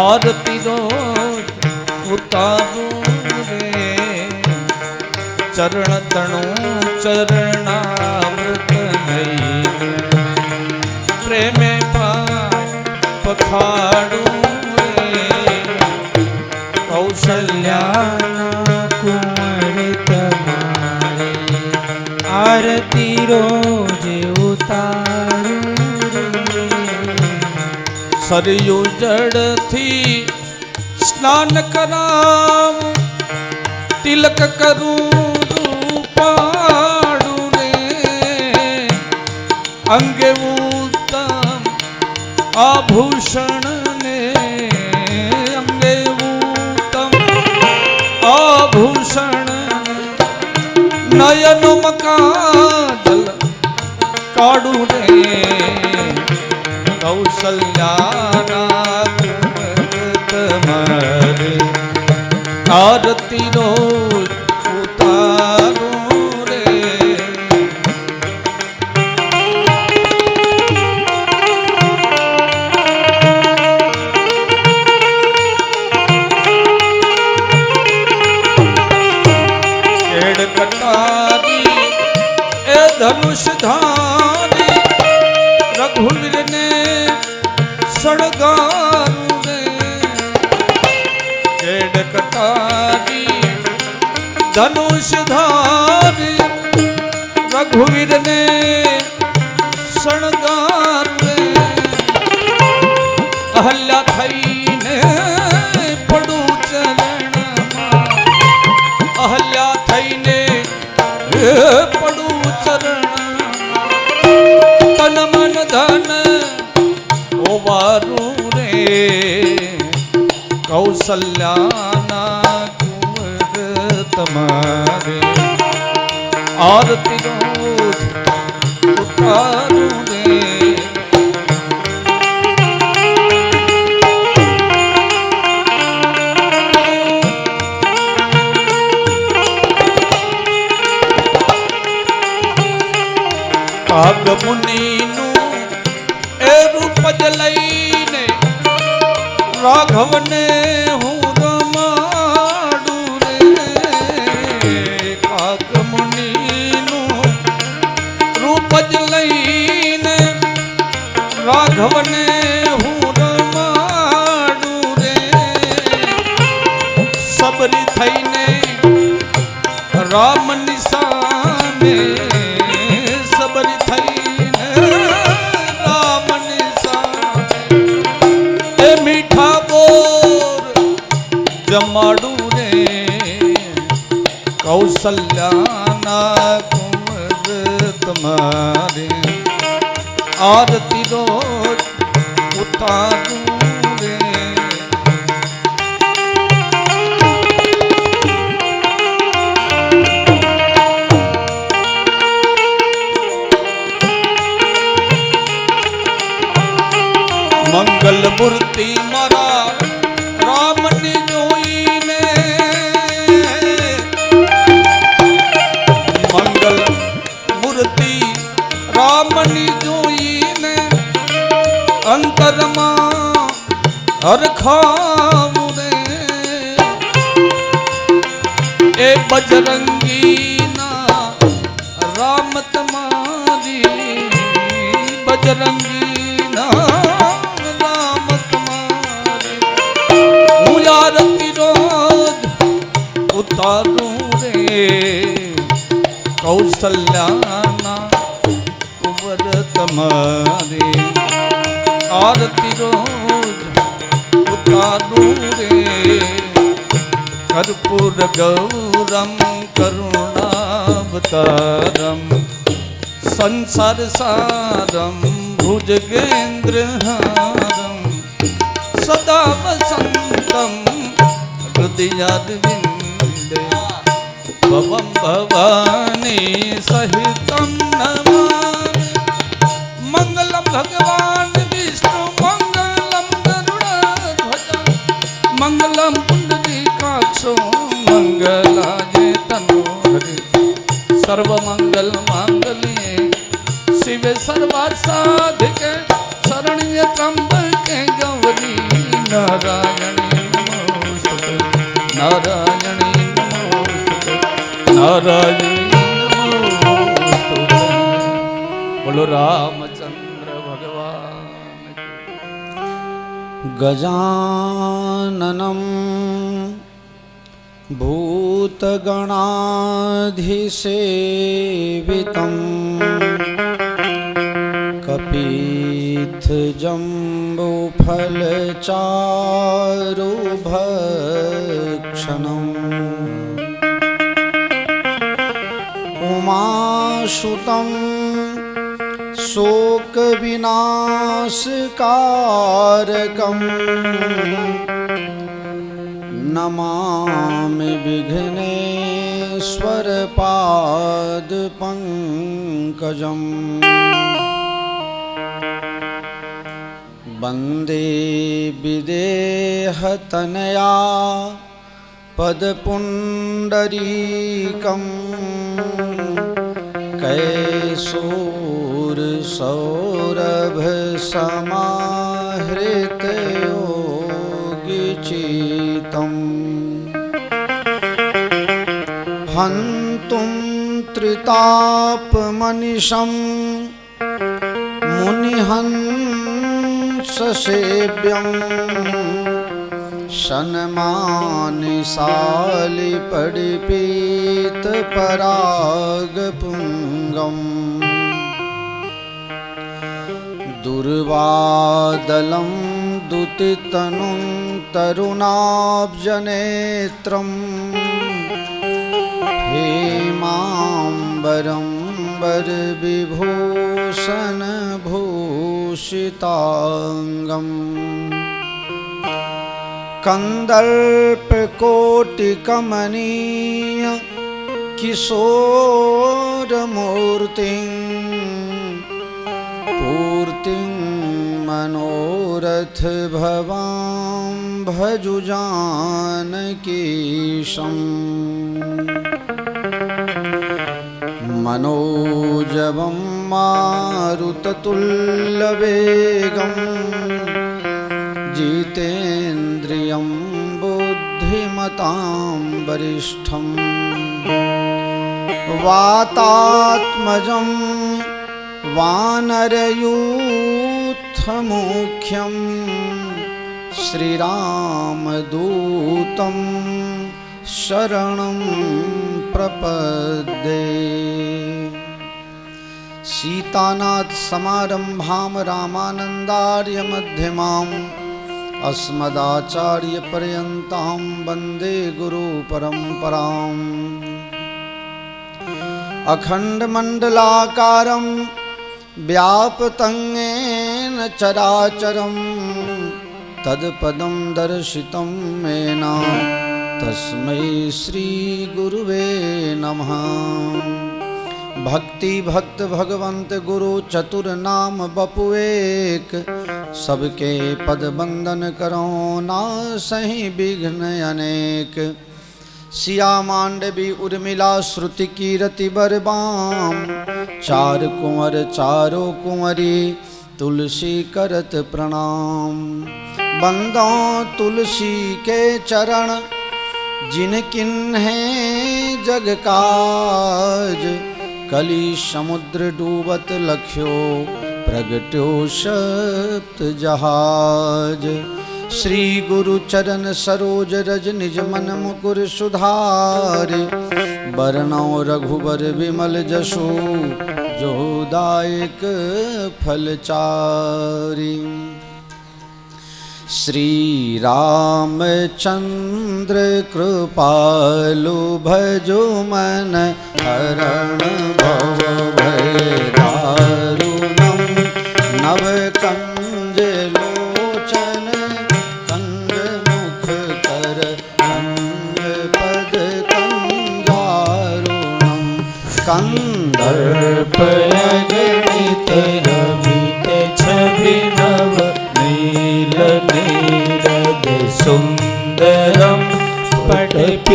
आरती रोज उतारूं रे चरण तणु चरणामृत लईने प्रेमे पखाड़ूं रे कौशल्याना कुंवर तमारे आरती रोज उतारूं रे सरयू जड़ थी स्नान कराऊं तिलक करूं रूपाड़ू रे अंगे उत्तम आभूषण ने अंगे उत्तम आभूषण नयन काजल काड़ू रे कौशल्याना तुम्हारे आरती रोज उतारूं रे केड़ कटारी ए धनुष धारी रघुवीर ने सड़गारू रे केड़ कटारी धनुष धारी रघुवीर ने सड़गारू रे अहल्या थई ने पड़ू चरण अहल्या थई ने पड़ू चरण तन मन धन ओवारू रे कौशल्याना कुंवर तमारे आरती रोज उतारूं रे काग मुनि नु ए रूप जलईने राघव ने हूँ रमाडू रे काग मुनि नु रूप जलईने राघव ने हूँ रमाडू रे सबरी थईने राम निशाने सबरी थईने राम निशाने ए मीठा बोर जमाड़ू रे कौशल्याना कुंवर तुम्हारे आरती रोज उतारूं रे मंगल मूर्ति मारा राम ने जोई ने मंगल मूर्ति राम ने जोई ने अंतरमा हर खाऊ रे ए बजरंगी ना राम तुम्हारी बजरंगी ना आरती रोज उतारूं रे कौशल्याना कुंवर तमारे आरती रोज उतारूं रे कर्पूर गौरम करुणावतारम संसार सारम भुजगेन्द्रहारम सदा वसंतम हृदयारविंदे भवं भवानी सहितं नमामि मंगलम भगवान विष्णु मंगलम गरुड़ध्वज मंगलम पुंडरीकाक्षो मंगलाय तनोहरि सर्वमंगल मांगल्ये शिवे सर्वार्थ साधिके शरण्य त्र्यंबके गौरी नारायण નારાયણી નમોસ્તુતે નારાયણી નમોસ્તુતે બોલો રામચંદ્ર ભગવાન ગજાનનમ ભૂતગણાધિસેવિતમ કપિત્થજંબુફલચારુભક્ષણમ ઉમાસુતમ શોકવિનાશકારકમ નમામિ વિઘ્નેશ્વર પાદપંકજમ વંદે વિદેહતનયા પદપુંડરીકમ कैसूरसौरभसमाहृतयोगिचितं हन्तुं त्रितापमनिशं मुनिहंससेव्यं शन्मानिशालिपडिपीतपरागपुङ्गम् दुर्वादलं दुतितनुं तरुणाब्जनेत्रं हेमाम्बरं वरविभूषणभूषिताङ्गम् कन्दर्पकोटिकमनीय किशोरमूर्तिं पूर्तिं मनोरथ भवां भजु जानकीशम् मनोजवं मारुततुल्यवेगं जितेन्द्रियं बुद्धिमतां वरिष्ठं वातात्मजं वानरयूथमुख्यं श्रीरामदूतं शरणं प्रपद्ये सीतानाथ समारंभां रामानंदार्य मध्यमाम् अस्मदाचार्य पर्यन्तां वन्दे गुरु परम्पराम् अखण्डमण्डलाकारं व्याप्तं येन चराचरं तत्पदं दर्शितं येन तस्मै श्रीगुरुवे नमः। भक्ति भक्त भगवंत गुरु चतुर नाम बपुएक सबके पद बंदन करो ना सही विघ्न अनेक। सिया मांडवी उर्मिला श्रुति कीरति बरबाम चार कुंवर चारो कुंवरी तुलसी करत प्रणाम। बंदो तुलसी के चरण जिन किन्हे जग काज कली समुद्र डूबत लख्यो प्रगट्यो सप्त जहाज। श्री गुरु चरण सरोज रज निज मन मुकुर सुधारि बरनौ रघुबर विमल जसु जो दायक फलचारि। श्री रामचंद्र कृपालु भजो मन हरण भव भय दारुणं नव कंज लोचन कंज मुख कर कंज पद कंजारुणं कंदर्पयगणित रवित छवि नव नील नीरद सुंदरम पटपीतमानहु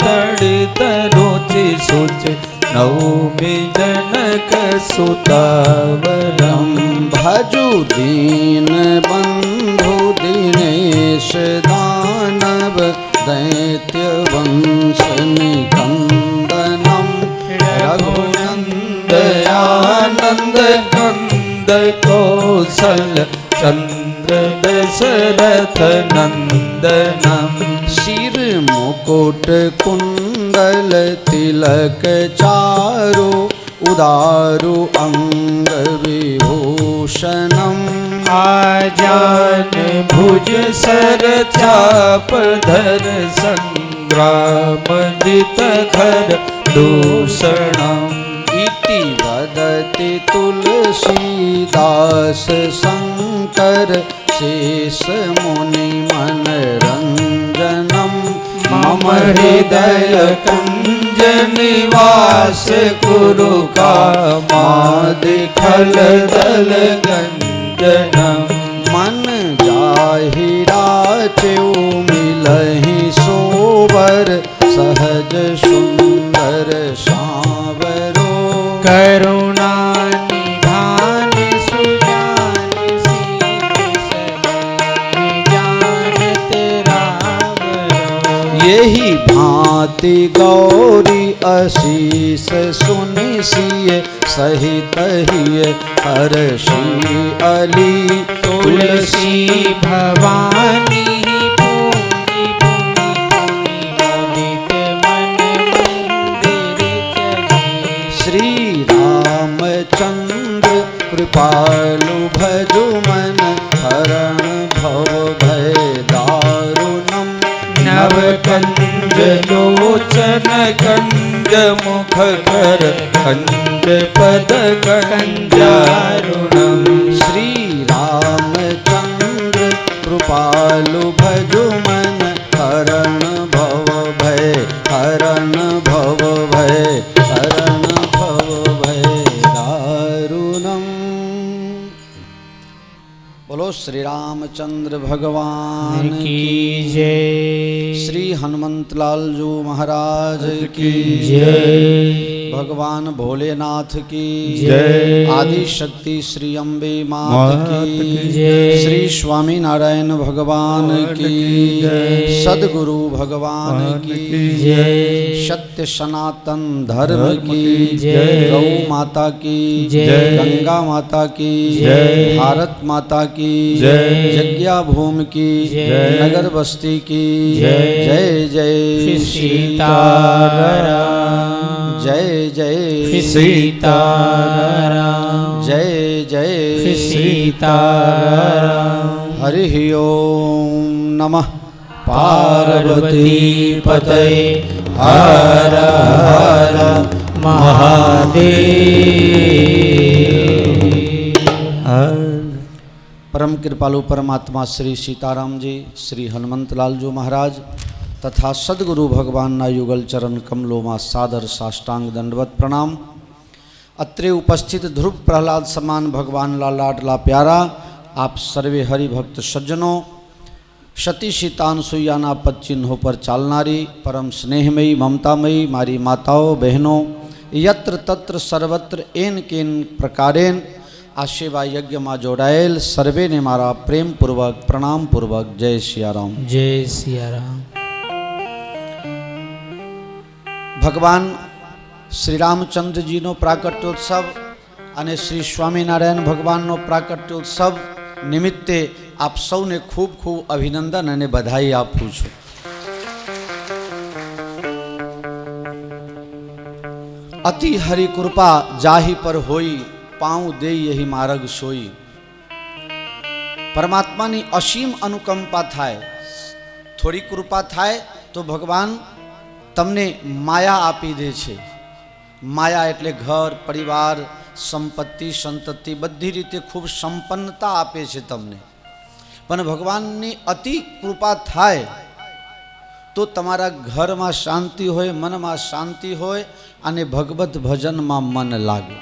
तडित रुचि शुचि नौमि जनक सुतावरम। भजु दीन बंधु दिनेश दान दैत्यवंशनिकन्दनं रघुनन्दयानन्द नन्द कौशल चन्द्र दशरथ नन्दनम् शिर मुकुट कुंडल तिलक चारु उदारु अंग विभूषणम् आजान भुज सर चाप धर संग्राम जित खर दूषणम् इति वदति तुलसीदास शंकर शेष मुनि मनरंजनम् मम हृदय कुंज निवास कुरु कामादिखल दल गंजनम् मन जाहिरा चेउ मिलहि सोबर सहज सुंदर सांवरो करुणा निधान सुजान शील जानत रावरो यही भांति गौरी अशीष सुनि सिय सहित हिय हर्षि अली तुलसी भवानी पूजी पुनि पुनि मुदित मन मंदिर चली श्री रामचंद्र कृपालु भजु मन हरण भव भय दारुणम् नव कंज लोचन कंज मुख कर कंज पद कंजारुणम् श्री रामचंद्र कृपालु भजु मन हरण भव भय हरण भव भय हरण भव भय दारुणम्। बोलो श्री रामचंद्र भगवान की जय श्री हनुमंतलाल जी महाराज की जय भगवान भोलेनाथ की जय आदि शक्ति श्री अम्बे मात की जय श्री स्वामी नारायण भगवान की जय सदगुरु भगवान की जय सत्य सनातन धर्म की जय गौ माता की जय गंगा माता की जय भारत माता की जय यज्ञा भूमि की जय नगर बस्ती की जय जय जय सीताराम जय जय सीताराम जय जय सीताराम हरि ओम नमः पार्वती पतये हर हर महादेव। परम कृपालु परमात्मा श्री सीताराम जी श्री हनुमंतलाल जी महाराज तथा सदगुरु भगवान ना युगल चरण कमलों में सादर साष्टांग दंडवत प्रणाम। अत्रे उपस्थित ध्रुव प्रहलाद समान भगवान ला लाडला प्यारा आप सर्वे हरि भक्त सज्जनों सती सीतानसुयाना पद चिन्हों पर चालनारी परम स्नेहमयी ममतामयी मारी माताओं बहनों यत्र तत्र सर्वत्र एन केन प्रकारेन आ सेवा यज्ञ में जोड़ाયેલ सर्वे ने मारा प्रेम पूर्वक प्रणाम पूर्वक जय सियाराम। जय सियाराम। भगवान श्री रामचंद्र जी नो प्राकट्योत्सव અને શ્રી સ્વામિનારાયણ ભગવાનનો પ્રાકટ્યોત્સવ નિમિત્તે આપ સૌને ખૂબ ખૂબ અભિનંદન અને બધાઈ આપું છું। અતિ હરિ કૃપા જાહી પર હોઈ પાઉં દે यही માર્ગ સોઈ। પરમાત્માની અસીમ અનુકંપા થાય થોડી કૃપા થાય તો ભગવાન તમને માયા આપી દે છે। માયા એટલે ઘર પરિવાર સંપત્તિ સંતતિ બધી રીતે ખૂબ સંપન્નતા આપે છે તમને। પણ ભગવાનની અતિ કૃપા થાય તો તમારા ઘરમાં શાંતિ હોય મનમાં શાંતિ હોય અને ભગવત ભજનમાં મન લાગે।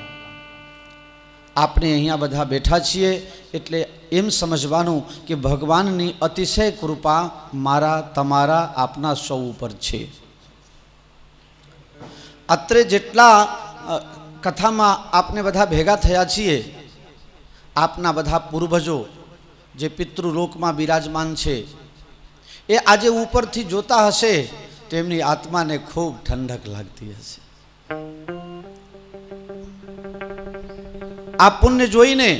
આપણે અહીંયા બધા બેઠા છીએ એટલે એમ સમજવાનું કે ભગવાનની અતિશય કૃપા મારા તમારા આપના સૌ ઉપર છે। અત્રે જેટલા કથામાં આપણે બધા ભેગા થયા છીએ આપના બધા પૂર્વજો જે પિતૃલોકમાં બિરાજમાન છે એ આજે ઉપરથી જોતા હશે તો એમની આત્માને ખૂબ ઠંડક લાગતી હશે. આ પુણ્ય જોઈને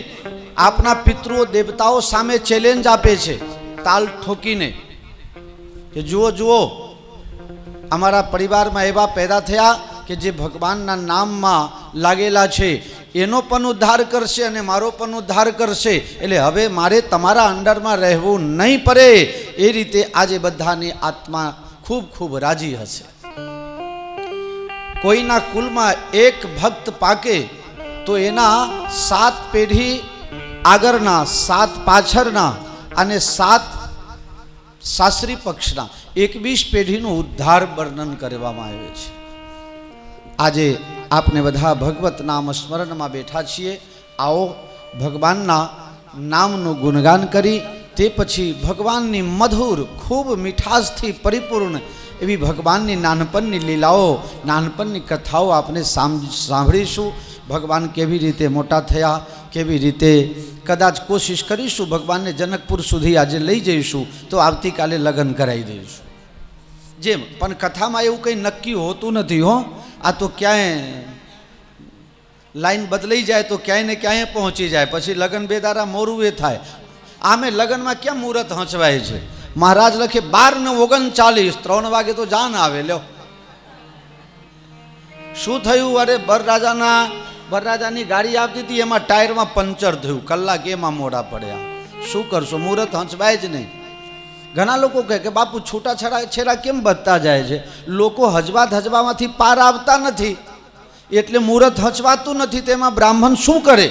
આપના પિતૃઓ દેવતાઓ સામે ચેલેન્જ આપે છે તાલ ઠોકીને કે જુઓ જુઓ, અમારા પરિવારમાં એવા પેદા થયા કે જે ભગવાનના નામમાં લાગેલા છે, એનો પણ ઉદ્ધાર કરશે અને મારો પણ ઉદ્ધાર કરશે, એટલે હવે મારે તમારા અંડરમાં રહેવું નહીં પડે. એ રીતે આજે બધાની આત્મા ખૂબ ખૂબ રાજી હશે. કોઈના કુલમાં એક ભક્ત પાકે તો એના 7 પેઢી આગળના, 7 પાછળના અને 7 સાસરી પક્ષના 21 પેઢીનું ઉદ્ધાર વર્ણન કરવામાં આવે છે. આજે આપણે બધા ભગવત નામ સ્મરણમાં બેઠા છીએ. આવો ભગવાનના નામનું ગુણગાન કરી તે પછી ભગવાનની મધુર ખૂબ મીઠાશથી પરિપૂર્ણ એવી ભગવાનની નાનપણની લીલાઓ, નાનપણની કથાઓ આપણે સાંભળીશું. ભગવાન કેવી રીતે મોટા થયા, કેવી રીતે કદાચ કોશિશ કરીશું ભગવાનને જનકપુર સુધી આજે લઈ જઈશું તો આવતીકાલે લગ્ન કરાવી દઈશું. જેમ પણ કથામાં એવું કંઈ નક્કી હોતું નથી હો. આ તો ક્યાંય લાઈન બદલાઈ જાય તો ક્યાંય ને ક્યાંય પહોંચી જાય, પછી લગ્ન બેદારા મોરું એ થાય. આમે લગ્નમાં ક્યાં મુહૂર્ત હંચવાય છે? મહારાજ લખે 12:39, 3 વાગે તો જાન આવે. લ્યો શું થયું? અરે બરરાજાની ગાડી આવતી હતી, એમાં ટાયરમાં પંચર થયું, કલાક એમાં મોડા પડ્યા. શું કરશો? મુહૂર્ત હંચવાય જ નહીં. ઘણા લોકો કહે કે બાપુ છૂટાછેડા કેમ વધતા જાય છે? લોકો હજવામાંથી પાર આવતા નથી એટલે મુહૂર્ત હંચવાતું નથી. તેમાં બ્રાહ્મણ શું કરે?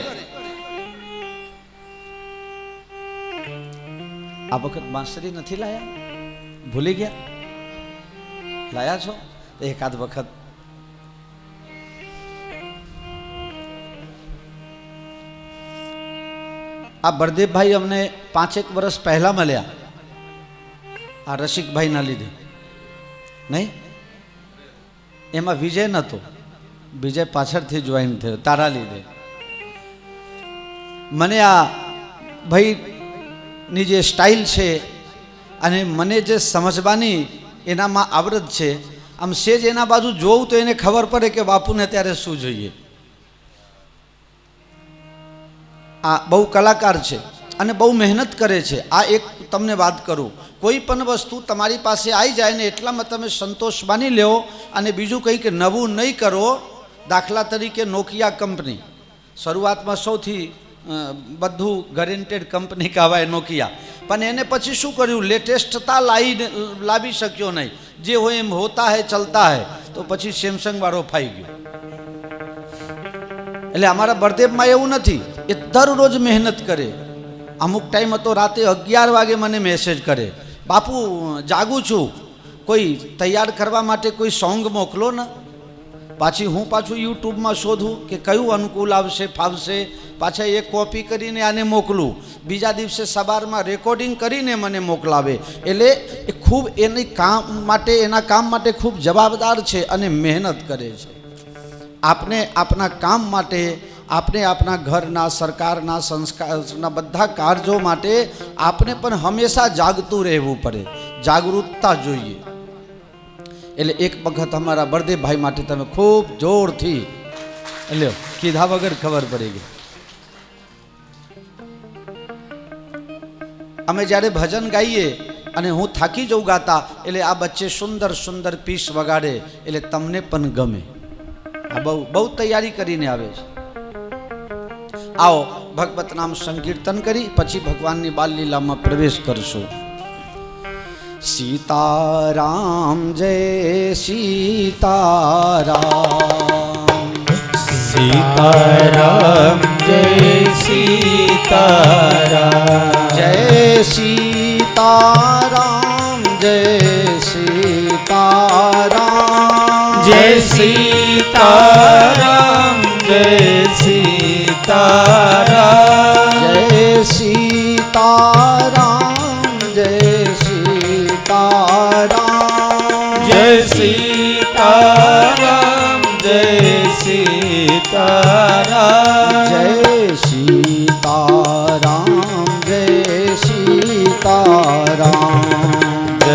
આ વખત બાંસરી નથી લાયા? ભૂલી ગયા? લાયા છો? એકાદ વખત આ બળદેવભાઈ અમને 5-1 વર્ષ પહેલા મળ્યા. આ રસિકભાઈના લીધે નહીં, એમાં વિજય નહોતો. વિજય પાછળથી જોઈન થયો તારા લીધે. મને આ ભાઈની જે સ્ટાઇલ છે અને મને જે સમજવાની એનામાં આવડત છે, આમ સેજ એના બાજુ જોઉં તો એને ખબર પડે કે બાપુને ત્યારે શું જોઈએ. આ બહુ કલાકાર છે અને બહુ મહેનત કરે છે. આ એક તમને વાત કરું, કોઈ પણ વસ્તુ તમારી પાસે આવી જાય ને એટલામાં તમે સંતોષ માની લ્યો અને બીજું કંઈક નવું નહીં કરો. દાખલા તરીકે નોકિયા કંપની શરૂઆતમાં સૌથી બધું ગેરંટેડ કંપની કહેવાય નોકિયા, પણ એને પછી શું કર્યું? લેટેસ્ટતા લાવી શક્યો નહીં. જે હોય એમ હોતા હે ચલતા હે, તો પછી સેમસંગ વાળો ફાઈ ગયો. એટલે અમારા બળદેવમાં એવું નથી, એ દરરોજ મહેનત કરે. અમુક ટાઈમ હતો રાતે 11 વાગે મને મેસેજ કરે, બાપુ જાગું છું, કોઈ તૈયાર કરવા માટે કોઈ સોંગ મોકલો ને. પાછું યુટ્યુબમાં શોધું કે કયું અનુકૂળ આવશે, ફાવશે. પાછા એ કોપી કરીને આને મોકલું. બીજા દિવસે સવારમાં રેકોર્ડિંગ કરીને મને મોકલાવે. એટલે એ ખૂબ એના કામ માટે ખૂબ જવાબદાર છે અને મહેનત કરે છે. આપણે આપણા કામ માટે, આપણે આપણા ઘરના, સરકારના, સંસ્કારના બધા કાર્યો માટે આપણે પણ હંમેશા જાગતું રહેવું પડે, જાગૃતતા જોઈએ. એટલે એક વખત અમારા બળદેવભાઈ માટે તમે ખૂબ જોરથી લ્યો, કીધા વગર ખબર પડી ગઈ. અમે જ્યારે ભજન ગાઈએ અને હું થાકી જઉં ગાતા, એટલે આ બચ્ચે સુંદર સુંદર પીસ વગાડે, એટલે તમને પણ ગમે. આ બહુ તૈયારી કરીને આવે છે. આવો ભગવત નામ સંકીર્તન કરી પછી ભગવાનની બાલ લીલામાં પ્રવેશ કરશું. સીતારામ જય સીતારામ, સીતારામ જય સીતારામ, જય સીતારામ, જય સીતારામ, જય સીતારામ, જય સીતારામ, જય સીતારામ, જય સીતારામ, જય સીતારામ, જય સીતારામ, જય સીતારામ, જય સીતારામ, જય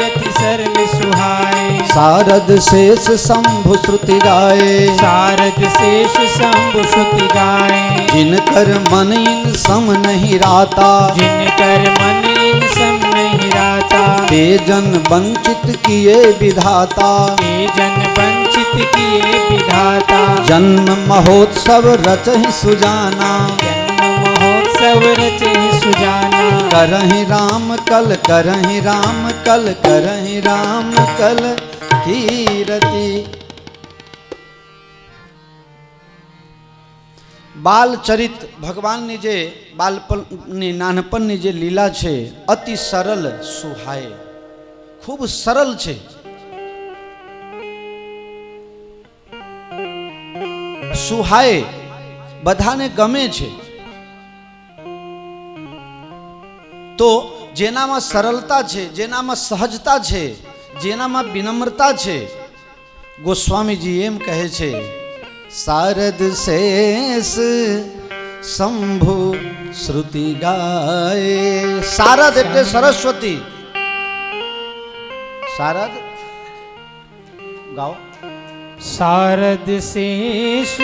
अति सरल सुहाए। शारद शेष शंभु श्रुति गाए। शारद शेष शंभु श्रुति गाए। जिनकर मन इन सम नहीं राता। जिनकर मन इन सम नहीं राता। ते जन वंचित किए विधाता। ते जन वंचित किए विधाता। जन्म महोत्सव रचहि सुजाना। जन्म महोत्सव रचहि सुजाना। करहि राम कल करहि राम कल करहि राम कल कीरति। બાલ ચરિત ભગવાનની જે બાલપણની નાનપણની જે લીલા છે અતિ સરળ સુહાય, ખૂબ સરળ છે. સુહાય બધાને ગમે છે. તો જેનામાં સરળતા છે, જેનામાં સહજતા છે, જેનામાં વિનમ્રતા છે, ગોસ્વામીજી એમ કહે છે શારદ શેષ શંભુ શ્રુતિ ગાય. શારદ એટલે સરસ્વતી. શારદ ગાઓ. शारद शेष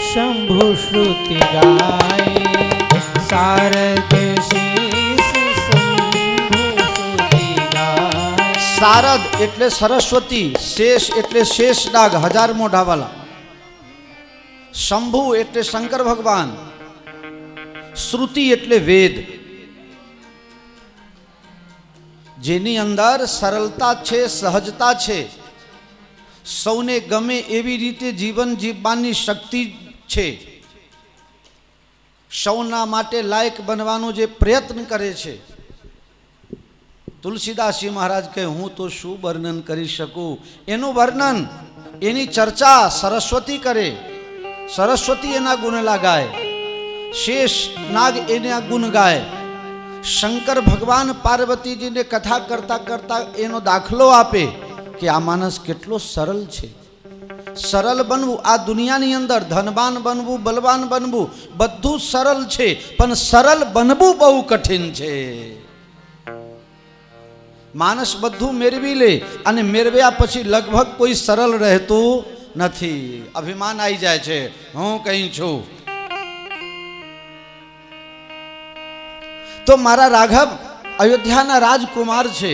शंभु श्रुति गाए. शारद शेष शंभु श्रुति गाए. શારદ એટલે સરસ્વતી, શેષ એટલે શેષ નાગ, 1000 મોઢાવાલા. શંભુ એટલે શંકર ભગવાન. શ્રુતિ એટલે વેદ. જેની અંદર સરળતા છે, સહજતા છે, સૌને ગમે એવી રીતે જીવન જીવવાની શક્તિ છે, સૌના માટે લાયક બનવાનો જે પ્રયત્ન કરે છે. તુલસીદાસજી મહારાજ કહે હું તો શું વર્ણન કરી શકું. એનું વર્ણન, એની ચર્ચા સરસ્વતી કરે. સરસ્વતી એના ગુણલા ગાય, શેષ નાગ એના ગુણ ગાય. શંકર ભગવાન પાર્વતીજીને કથા કરતા કરતા એનો દાખલો આપે કે આ માણસ કેટલો સરળ છે. સરળ બનવું આ દુનિયાની અંદર, ધનવાન બનવું, બલવાન બનવું બધું સરળ છે, પણ સરળ બનવું બહુ કઠિન છે. માણસ બધું મેળવી લે અને મેળવ્યા પછી લગભગ કોઈ સરળ રહેતું નથી. અભિમાન આવી જાય છે, હું કઈ છું. તો મારા રાઘવ અયોધ્યાના રાજકુમાર છે,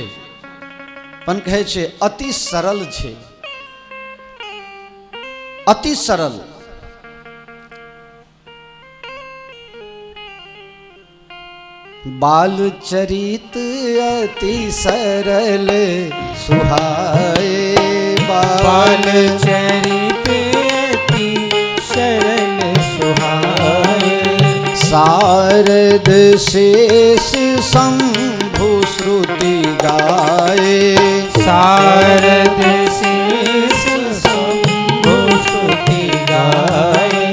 પણ કહે છે અતિ સરળ છે, અતિ સરળ. बाल चरित अति सरल सुहाए. बाल चरित अति सरल सुहाए. शारद शेष शंभु श्रुति गाए. शारद शेष शंभु श्रुति गाए.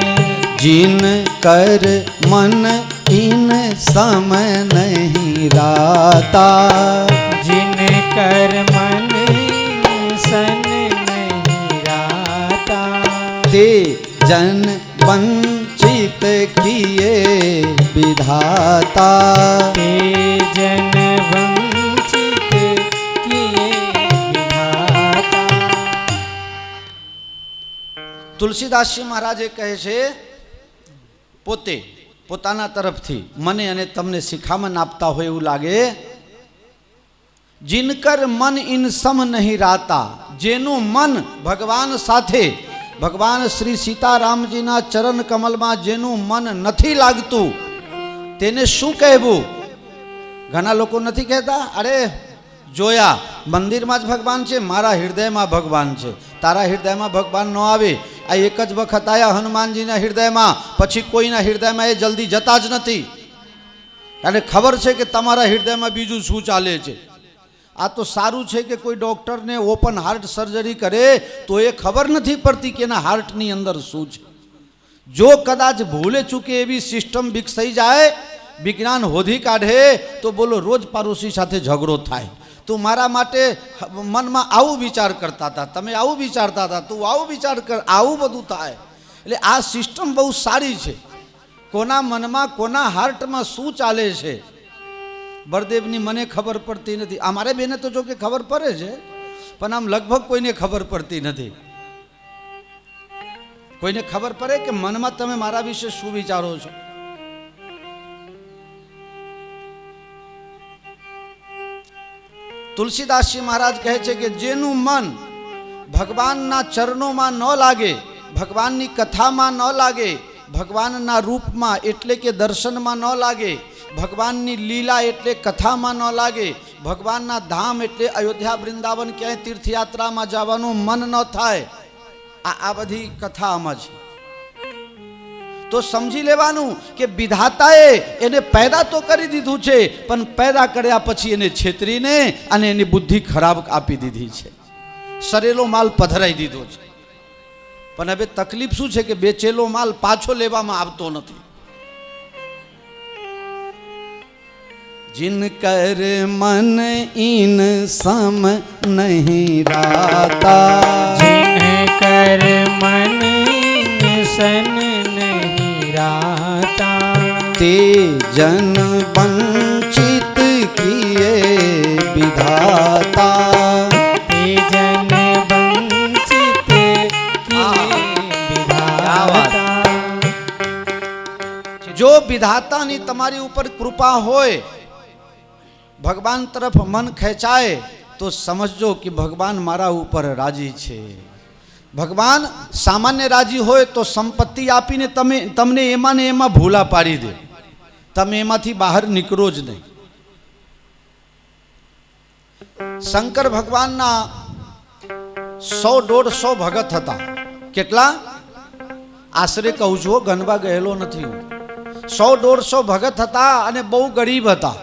जिन कर मन इन सम नहीं राता. जिन कर मन सन नहीं राता. ते जन वंचित किए विधाता. ते जन वंचित किए विधाता. તુલસીદાસજી મહારાજે કહે છે પોતે પોતાના તરફથી મને અને તમને શિખામણ આપતા હોય એવું લાગે. जिनकर मन इन सम नहीं राता. જેનું મન ભગવાન સાથે, ભગવાન શ્રી સીતારામજીના ચરણ કમલમાં જેનું મન નથી લાગતું તેને શું કહેવું? ઘણા લોકો નથી કહેતા અરે જોયા મંદિરમાં જ ભગવાન છે, મારા હૃદયમાં ભગવાન છે. તારા હૃદયમાં ભગવાન ન આવે. આ એક જ વખત આયા હનુમાનજીના હૃદયમાં, પછી કોઈના હૃદયમાં એ જલ્દી જતા જ નથી. અને ખબર છે કે તમારા હૃદયમાં બીજું શું ચાલે છે. આ તો સારું છે કે કોઈ ડૉક્ટરને ઓપન હાર્ટ સર્જરી કરે તો એ ખબર નથી પડતી કે એના હાર્ટની અંદર શું છે. જો કદાચ ભૂલે ચૂકે એવી સિસ્ટમ વિકસાઈ જાય, વિજ્ઞાન હોધી કાઢે તો બોલો રોજ પાડોશી સાથે ઝઘડો થાય. તું મારા માટે મનમાં આવું વિચાર કરતા હતા, તમે આવું વિચારતા હતા, તું આવું વિચાર કર, આવું બધું થાય. એટલે આ સિસ્ટમ બહુ સારી છે. કોના મનમાં, કોના હાર્ટમાં શું ચાલે છે, બળદેવની મને ખબર પડતી નથી. અમારે બેને તો જો કે ખબર પડે છે, પણ આમ લગભગ કોઈને ખબર પડતી નથી. કોઈને ખબર પડે કે મનમાં તમે મારા વિશે શું વિચારો છો? તુલસીદાસજી મહારાજ કહે છે કે જેનું મન ભગવાનના ચરણોમાં ન લાગે, ભગવાનની કથામાં ન લાગે, ભગવાનના રૂપમાં એટલે કે દર્શનમાં ન લાગે, ભગવાનની લીલા એટલે કથામાં ન લાગે, ભગવાનના ધામ એટલે અયોધ્યા વૃંદાવન ક્યાંય તીર્થયાત્રામાં જવાનું મન ન થાય, આ બધી કથા આમાં છે. તો સમજી લેવાનું કે વિધાતાએ એને પેદા તો કરી દીધું છે, પણ પેદા કર્યા પછી એને છેતરીને અને એની બુદ્ધિ ખરાબ આપી દીધી છે, સરેલો માલ પધરાઈ દીધો છે. પણ હવે તકલીફ શું છે કે બેચેલો માલ પાછો લેવામાં આવતો નથી. जिन कर मन इन सम नहीं राता, जिन कर मन इन सन नहीं राता, ते जन वंचित किए विधाता, ते जन वंचित किए विधाता. જો વિધાતાની તમારી ઉપર કૃપા હોય, ભગવાન તરફ મન ખેંચાય, તો સમજજો કે ભગવાન મારા ઉપર રાજી છે. ભગવાન સામાન્ય રાજી હોય તો સંપત્તિ આપીને તમને એમાં ને એમાં ભૂલા પાડી દે, તમે એમાંથી બહાર નીકળો જ નહીં. શંકર ભગવાનના 100-150 ભગત હતા. કેટલા? આશરે કહું છું, ગણવા ગયેલો નથી હું. 100-150 ભગત હતા અને બહુ ગરીબ હતા,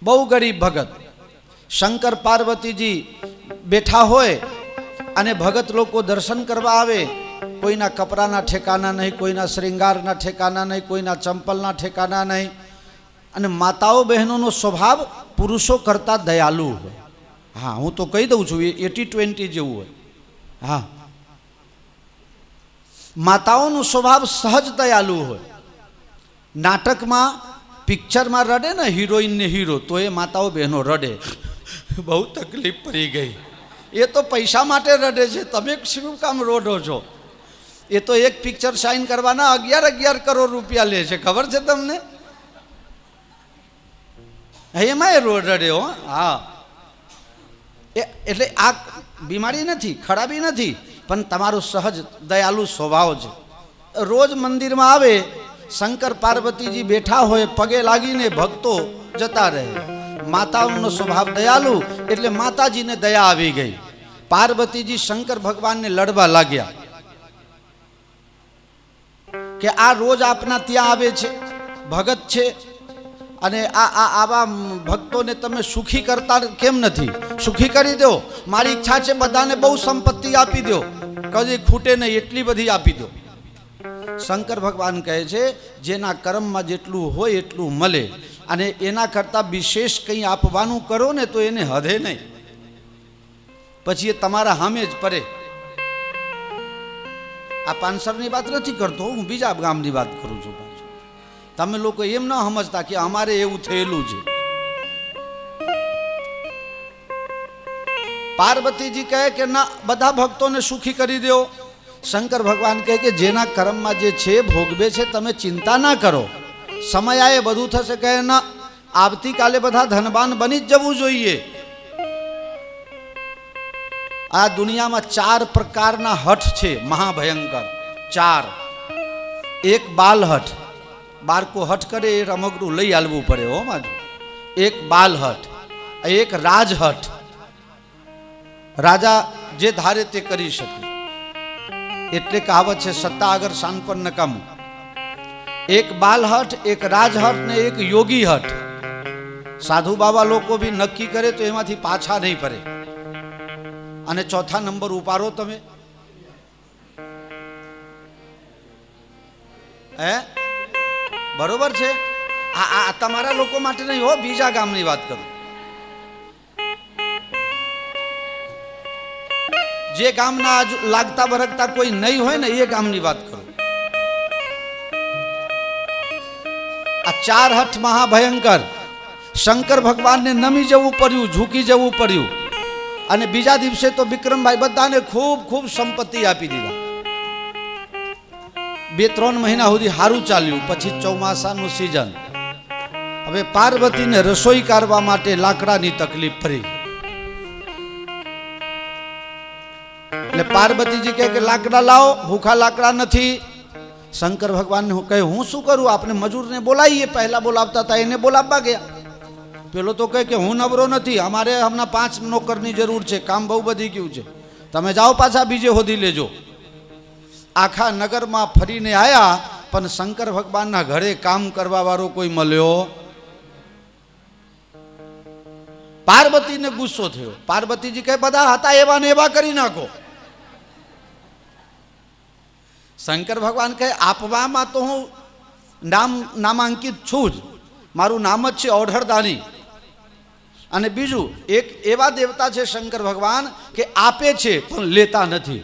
બહુ ગરીબ ભગત. શંકર પાર્વતીજી બેઠા હોય અને ભગત લોકો દર્શન કરવા આવે, કોઈના કપડાના ઠેકાના નહીં, કોઈના શ્રૃંગારના ઠેકાના નહીં, કોઈના ચંપલના ઠેકાના નહીં. અને માતાઓ બહેનોનો સ્વભાવ પુરુષો કરતાં દયાલુ હોય. હા, હું તો કહી દઉં છું, 80-20 જેવું હોય. હા, માતાઓનો સ્વભાવ સહજ દયાલુ હોય. નાટકમાં પિક્ચરમાં રડે ને હિરોઈન ને હીરો, તો એ માતાઓ બહેનો રડે, બહુ તકલીફ પડી ગઈ. એ તો પૈસા માટે રડે છે, તમે શું કામ રોડો છો? એ તો એક પિક્ચર સાઇન કરવાના 11 કરોડ રૂપિયા લે છે, ખબર છે તમને? એમાં એ રોડ રડે હો. હા, એટલે આ બીમારી નથી, ખરાબી નથી, પણ તમારો સહજ દયાલુ સ્વભાવ છે. રોજ મંદિરમાં આવે, શંકર પાર્વતીજી બેઠા હોય, પગે લાગીને ભક્તો જતા રહે. માતાઓનો સ્વભાવ દયાલુ, એટલે માતાજીને દયા આવી ગઈ. પાર્વતીજી શંકર ભગવાનને લડવા લાગ્યા કે આ રોજ આપના ત્યાં આવે છે, ભગત છે, અને આવા ભક્તોને તમે સુખી કરતા કેમ નથી? સુખી કરી દો. મારી ઈચ્છા છે બધાને બહુ સંપત્તિ આપી દો, કદી ખૂટે નહીં એટલી બધી આપી દો. શંકર ભગવાન કહે છે જેના કર્મમાં જેટલું હોય એટલું મળે, અને એના કરતાં વિશેષ કંઈ આપવાનું કરો ને તો એને હદે નહીં, પછી એ તમારા સામે જ પડે. આ પાનસરની વાત નથી કરતો, હું બીજા ગામની વાત કરું છું. તમે લોકો એમ ન સમજતા કે અમારે એવું થયેલું છે. પાર્વતીજી કહે કે ના, બધા ભક્તોને સુખી કરી દો. શંકર ભગવાન કહે કે જેના કર્મમાં જે છે ભોગવે છે, તમે ચિંતા ના કરો, સમય આવે બધું થશે. કહે ના, આવતીકાલે બધા ધનવાન બની જ જવું જોઈએ. આ દુનિયામાં 4 પ્રકારના હઠ છે, મહાભયંકર 4. એક બાલ હઠ, બાળકો હઠ કરે એ રમકડું લઈ આવવું પડે હો માજુ. એક બાલ હઠ, એક રાજ હઠ, રાજા જે ધારે તે કરી શકે, એટલે કહાવત છે સત્તા અગર શાન પર નકામું. એક બાલ હઠ, એક રાજ હઠ ને એક યોગી હઠ. સાધુ બાબા લોકો બી નક્કી કરે તો એમાંથી પાછા નહીં પડે. અને ચોથા નંબર ઉપાડો તમે. હે, બરોબર છે? આ તમારા લોકો માટે નહીં હો, બીજા ગામની વાત કરું. જે ગામના લાગતા બરકતા કોઈ નહીં હોય ને, એ ગામની વાત કરું. ચાર હઠ મહાભયંકર. શંકર ભગવાનને નમી જવું પડ્યું, ઝૂકી જવું પડ્યું. અને બીજા દિવસે તો વિક્રમભાઈ બધાને ખૂબ ખૂબ સંપત્તિ આપી દીધા. 2-3 મહિના સુધી સારું ચાલ્યું. પછી ચોમાસાનું સિઝન. હવે પાર્વતીને રસોઈ કરવા માટે લાકડાની તકલીફ પડી. એટલે પાર્વતીજી કહે કે લાકડા લાવો, ભૂખા લાકડા નથી. શંકર ભગવાનને કહે હું શું કરું, આપણે મજૂરને બોલાવીએ. પહેલા બોલાવતા હતા એને બોલાવવા ગયા. પેલો તો કહે કે હું નવરો નથી, અમારે હમણાં 5 નોકરની જરૂર છે, કામ બહુ વધી ગયું છે, તમે જાઓ પાછા બીજે હોધી લેજો. આખા નગરમાં ફરીને આવ્યા, પણ શંકર ભગવાનના ઘરે કામ કરવા વાળો કોઈ મળ્યો. પાર્વતીને ગુસ્સો થયો. પાર્વતીજી કહે બધા હતા એવા ને એવા કરી નાખો. શંકર ભગવાન કહે આપવામાં તો હું નામાંકિત છું જ, મારું નામ જ છે ઓઢરદાની. અને બીજું એક એવા દેવતા છે શંકર ભગવાન કે આપે છે પણ લેતા નથી.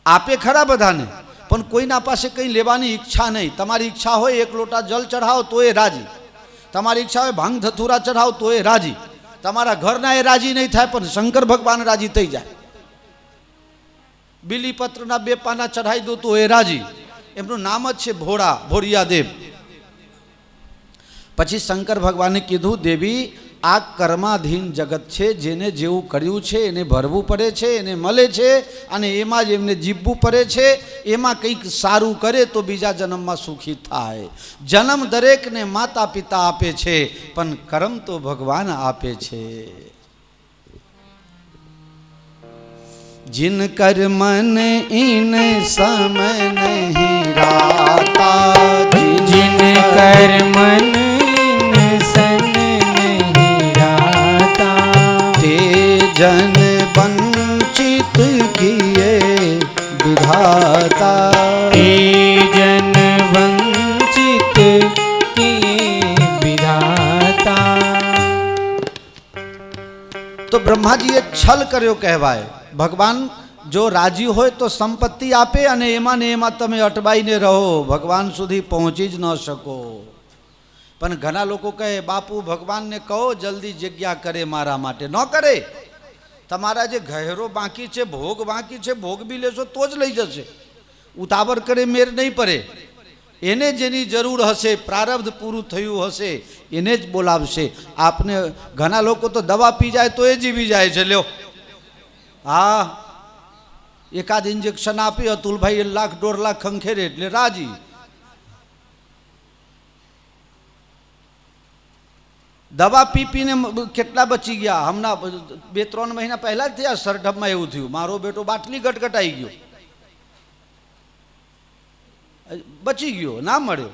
આપે ખરા બધાને, પણ કોઈના પાસે કંઈ લેવાની ઈચ્છા નહીં. તમારી ઈચ્છા હોય 1 લોટા જલ ચઢાવો તો એ રાજી, તમારી ઈચ્છા હોય ભાંગ ધતુરા ચઢાવો તો એ રાજી. તમારા ઘરના એ રાજી નહીં થાય, પણ શંકર ભગવાન રાજી થઈ જાય. બીલીપત્રના 2 પાના ચઢાઈ દો તો એ રાજી. એમનું નામ જ છે ભોળા, ભોળિયા દેવ. પછી શંકર ભગવાને કીધું દેવી આ કર્માધીન જગત છે, જેને જેવું કર્યું છે એને ભરવું પડે છે, એને મળે છે, અને એમાં જ એમને જીવવું પડે છે. એમાં કંઈક સારું કરે તો બીજા જન્મમાં સુખી થાય. જન્મ દરેકને માતા પિતા આપે છે, પણ કર્મ તો ભગવાન આપે છે. जिन कर मन इन सम नहीं राता, जिन कर मन इन सन नहीं राता, ते जन वंचित किए विधाता, ते जन वंचित किए विधाता. तो ब्रह्माजीए छल कर्यो कहेवाय. ભગવાન જો રાજી હોય તો સંપત્તિ આપે, અને એમાં ને એમાં તમે અટવાઈને રહો, ભગવાન સુધી પહોંચી જ ન શકો. પણ ઘણા લોકો કહે બાપુ ભગવાનને કહો જલ્દી જગ્યા કરે મારા માટે. ન કરે. તમારા જે ગહેરો બાકી છે, ભોગ બાકી છે, ભોગ બી લેશો તો જ લઈ જશે. ઉતાવળ કરે મેર નહીં પડે. એને જેની જરૂર હશે, પ્રારબ્ધ પૂરું થયું હશે, એને જ બોલાવશે. આપને ઘણા લોકો તો દવા પી જાય તો એ જીવી જાય છે. લ્યો હા, એકાદ ઇન્જેક્શન આપી અતુલભાઈ 1,00,000-1.5 લાખ ખંખેરે એટલે રાજી. દવા પી પીને કેટલા બચી ગયા. હમણાં 2-3 મહિના પહેલા જ થયા સરઢબમાં એવું થયું. મારો બેટો બાટલી ગટગટાઈ ગયો, બચી ગયો, ના મળ્યો.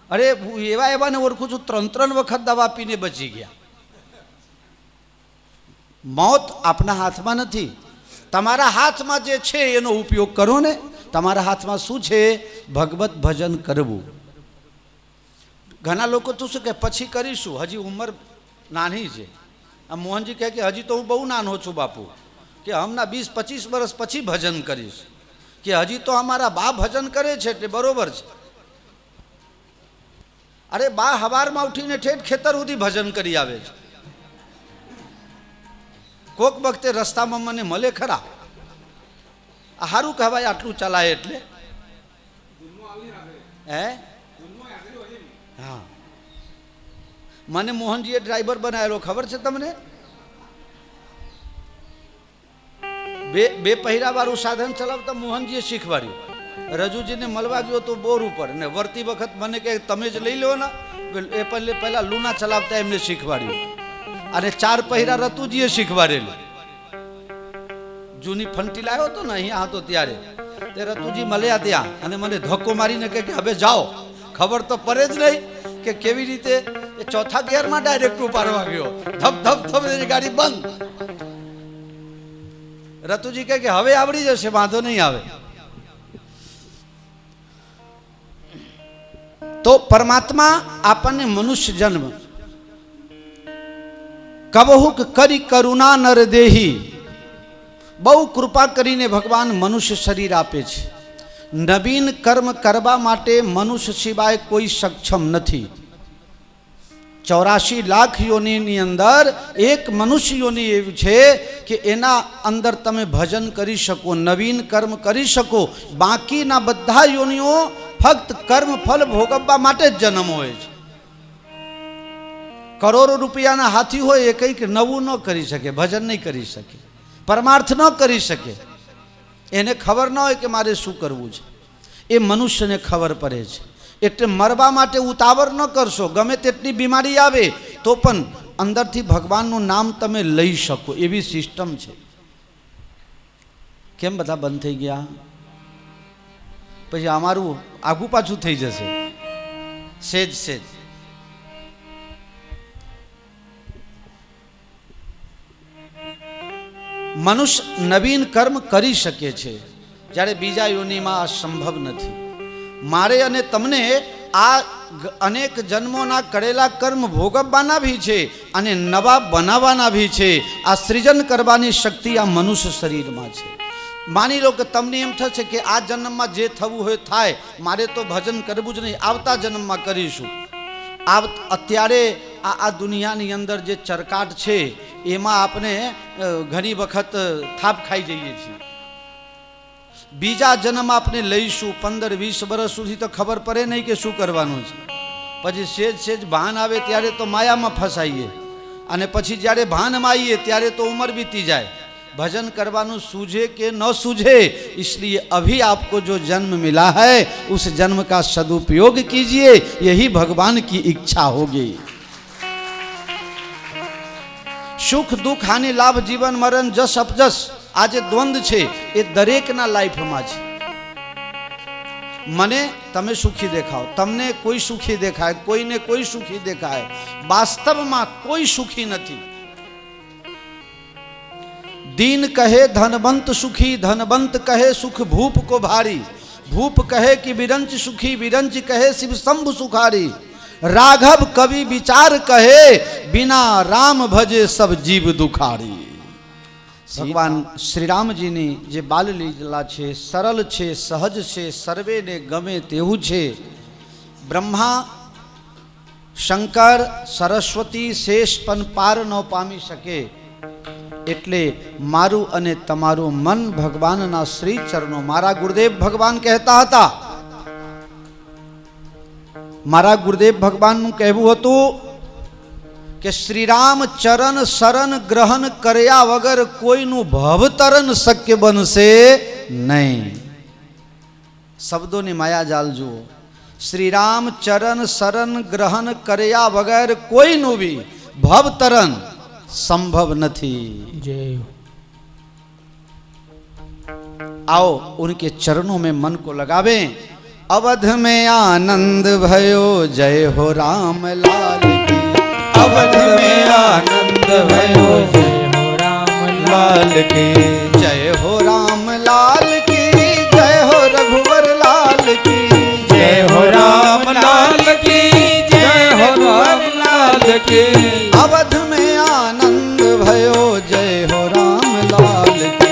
અરે એવા એવાને ઓળખું છું 3 વખત દવા પીને બચી ગયા. મોત આપના હાથમાં નથી. તમારા હાથમાં જે છે એનો ઉપયોગ કરો ને. તમારા હાથમાં શું છે? ભગવત ભજન કરવું. ઘણા લોકો તો શું કે પછી કરીશું, હજી ઉંમર નાની છે. આ મોહનજી કહે કે હજી તો હું બહુ નાનો છું બાપુ, કે હમણાં 20-25 વર્ષ પછી ભજન કરીશ, કે હજી તો અમારા બા ભજન કરે છે એટલે બરોબર છે. અરે બા હવારમાં ઉઠીને ઠેઠ ખેતર સુધી ભજન કરી આવે છે. કોક વખતે રસ્તામાં મને મળે ખરા. આ સારું કહેવાય આટલું ચલાય એટલે. હે હા, મને મોહનજીએ ડ્રાઈવર બનાવેલો, ખબર છે તમને? બે પહેરાવાળું સાધન ચલાવતા મોહનજીએ શીખવાડ્યું. રજુજીને મળવા ગયો તો બોર ઉપર, ને વળતી વખત મને કહે તમે જ લઈ લો ને. એ પહેલા લૂના ચલાવતા એમને શીખવાડ્યું. અને 4 પહેરા રતુજીએ શીખવાડેલું. જૂની ફંટી લાવ્યો હતો ને અહીંયા હતો ત્યારે, તે રતુજી મળ્યા ત્યાં અને મને ધક્કો મારીને કહે કે હવે જાઓ. ખબર તો પડે જ નહીં કે કેવી રીતે એ 4થા ગિયરમાં ડાયરેક્ટ ઉપાડવા ગયો. ધપ ધપ ધપ એની ગાડી બંધ. રતુજી કહે કે હવે આવડી જશે, વાંધો નહીં આવે. તો પરમાત્મા આપણને મનુષ્ય જન્મ કબહુક કરી કરુણા નર દેહી, બહુ કૃપા કરીને ભગવાન મનુષ્ય શરીર આપે છે. નવીન કર્મ કરવા માટે મનુષ્ય સિવાય કોઈ સક્ષમ નથી. 84 લાખ યોનિની અંદર એક મનુષ્ય યોનિ એવી છે કે એના અંદર તમે ભજન કરી શકો, નવીન કર્મ કરી શકો. બાકીના બધા યોનિઓ ફક્ત કર્મ ફલ ભોગવવા માટે જ જન્મ હોય છે. કરોડો રૂપિયાના હાથી હોય એ કંઈક નવું ન કરી શકે, ભજન નહીં કરી શકે, પરમાર્થ ન કરી શકે. એને ખબર ન હોય કે મારે શું કરવું છે. એ મનુષ્યને ખબર પડે છે. એટલે મરવા માટે ઉતાવળ ન કરશો. ગમે તેટલી બીમારી આવે તો પણ અંદરથી ભગવાનનું નામ તમે લઈ શકો એવી સિસ્ટમ છે. કેમ બધા બંધ થઈ ગયા? પછી અમારું આગું પાછું થઈ જશે. સેજ સેજ મનુષ્ય નવીન કર્મ કરી શકે છે, જ્યારે બીજા યોનિમાં આ સંભવ નથી. મારે અને તમને આ અનેક જન્મોના કરેલા કર્મ ભોગવવાના ભી છે અને નવા બનાવવાના ભી છે. આ સૃજન કરવાની શક્તિ આ મનુષ્ય શરીરમાં છે. માની લો કે તમને એમ થશે કે આ જન્મમાં જે થવું હોય થાય, મારે તો ભજન કરવું જ નહીં, આવતા જન્મમાં કરીશું. અત્યારે આ દુનિયાની અંદર જે ચરકાટ છે એમાં આપણે ઘણી વખત થાપ ખાઈ જઈએ છીએ. બીજા જન્મ આપણે લઈશું 15-20 વર્ષ સુધી તો ખબર પડે નહીં કે શું કરવાનું છે. પછી સેજ સેજ ભાન આવે ત્યારે તો માયામાં ફસાઈએ અને પછી જ્યારે ભાનમાં આવીએ ત્યારે તો ઉંમર बीती જાય. भजन करवानु सूझे कि न सूझे, इसलिए अभी आपको जो जन्म मिला है उस जन्म का सदुपयोग कीजिए, यही भगवान की इच्छा होगी. सुख दुख हानि लाभ जीवन मरण जस अपजस आ जे द्वंद छे ए दरेकना लाइफमां छे. मने तमे सुखी देखाओ, तमने कोई सुखी देखाय, कोईने कोई सुखी देखाय. वास्तवमां कोई सुखी नहीं. दीन कहे धनवंत सुखी, धनवंत कहे सुख भूप को भारी. भूप कहे कि विरंच सुखी, विरंच कहे शिव शंभु सुखारी. राघव कवि विचार कहे बिना राम भजे सब जीव दुखारी. भगवान श्री राम जी ने जे बाल लीला छे सरल छे, सहज छे, सर्वे ने गमे तेवुं छे. ब्रह्मा शंकर सरस्वती शेष पण पार न पामी सके. એટલે મારું અને તમારું મન ભગવાનના શ્રી ચરણો. મારા ગુરુદેવ ભગવાન કહેતા હતા, મારા ગુરુદેવ ભગવાનનું કહેવું હતું કે શ્રી રામ ચરણ શરણ ગ્રહણ કર્યા વગર કોઈનું ભવતરણ શક્ય બનશે નહીં. શબ્દોની માયાજાલ જુઓ. શ્રી રામ ચરણ શરણ ગ્રહણ કર્યા વગર કોઈનું भी ભવતરણ संभव नहीं. जय. आओ उनके चरणों में मन को लगावे. अवध में आनंद भयो जय हो राम लाल की. अवध में आनंद भयो जय हो राम लाल की. जय हो राम लाल की, जय हो रघुवर लाल की. जय हो राम लाल की, जय हो राम लाल की. अवध में आनंद भयो जय हो राम लाल की.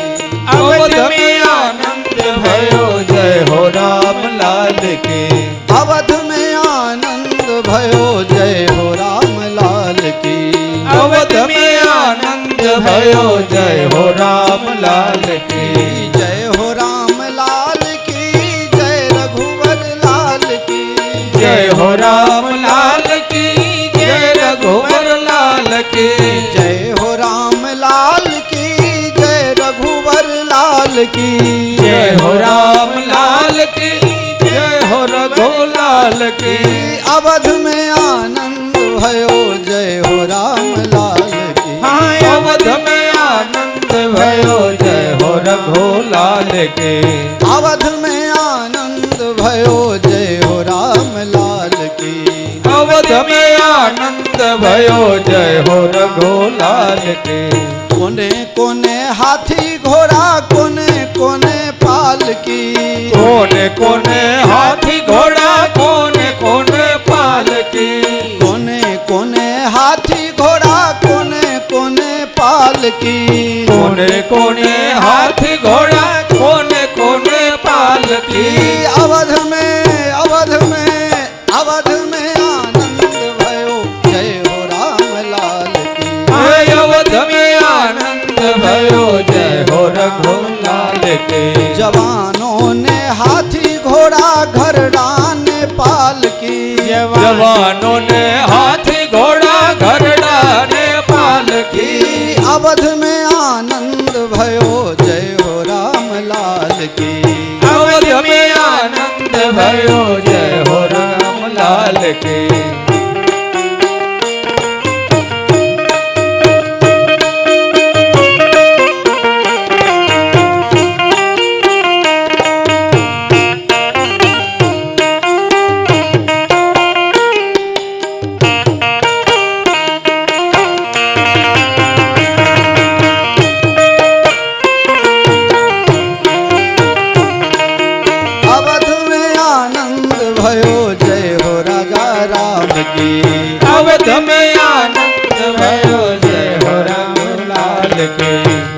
अवध में आनंद भयो जय हो राम लाल की. अवध में आनंद भयो जय हो राम लाल की. अवध में आनंद भयो जय हो राम लाल की. जय हो राम लाल की, जय रघुवर लाल की. जय हो राम लाल की, जय रघुवर लाल की. जय हो राम लाल की, जय रघुवर लाल की. जय हो राम लाल की, जय हो रघुलाल की. अवध में आनंद भयो जय हो राम लाल की. हाँ अवध में आनंद भयो जय हो रघुलाल की. अवध में आनंद भयो जय हो राम लाल की. अवध में आनंद भयो जय हो रघुलाल की. कोने कोने हाथी घोड़ा, कोने कोने पालकी. कोने कोने हाथी घोड़ा, कोने कोने पालकी. कोने कोने हाथी घोड़ा, कोने कोने पालकी. कोने कोने हाथी घोड़ा, कोने कोने पालकी. જવાનો ને હાથી ઘોડા ઘરડા ને પાલકી अवध में आनंद भयो जय हो राम लाल की અવધ में आनंद भयो जय हो राम लाल के अवध में आनंद भयो जय हो राजा राम की अवध में आनंद भयो जय हो राम लाल के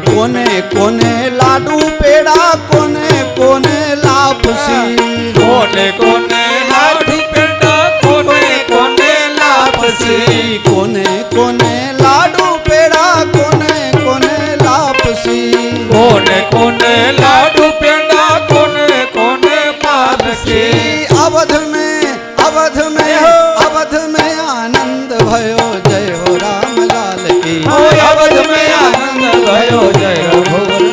कोने कोने लाडू पेड़ा कोने कोने लापसी कोने कोने लाडू पेड़ा कोने कोने लापसी कोने कोने लाडू पेड़ा कोने कोने लापसी कोने कोने लाडू पेड़ा कोने कोने पालकी अवध में आनंद भयो जय हो राम लाल की अवध में आनंद भयो जय हो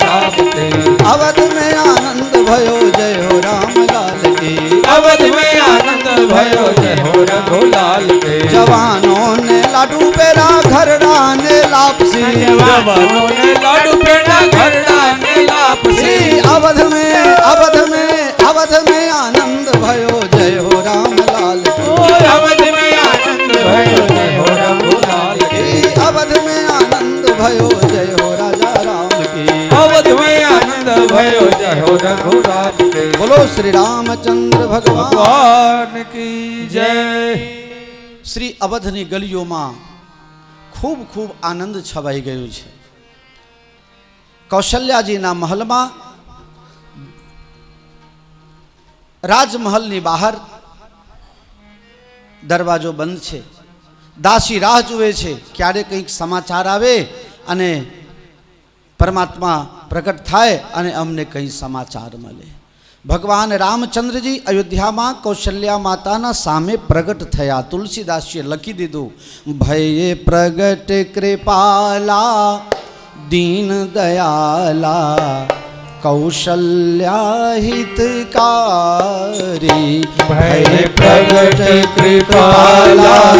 राम के अवध में आनंद भयो जय हो राम लाल की अवध में आनंद भयो जय हो रघुलाल के जवानों ने लाडू पेड़ा घरड़ा ने लापसी जवानों ने लाडू पेड़ा घरड़ा ने लापसी अवध में आनंद भयो जय हो राम लाल की अवध में आनंद भयो जय हो रघुलाल के अवध में आनंद भयो जय हो राजा राम की अवध में आनंद भयो जय हो रघुलाल के बोलो श्री रामचंद्र भगवान भगवान की जय શ્રી અવધની ગલીઓમાં ખૂબ ખૂબ આનંદ છવાઈ ગયો છે. કૌશલ્યાજીના મહલમાં રાજમહલની બહાર દરવાજો બંધ છે. દાસી રાહ જુએ છે ક્યારે કંઈક સમાચાર આવે અને પરમાત્મા પ્રગટ થાય અને અમને કંઈ સમાચાર મળે. ભગવાન રામચંદ્રજી અયોધ્યામાં કૌશલ્યા માતાના સામે પ્રગટ થયા. તુલસીદાસજીએ લખી દીધું, ભયે પ્રગટ કૃપાલા દીન દયાલા કૌશલ્યા હિતકારી. ભય પ્રગટ કૃપાલા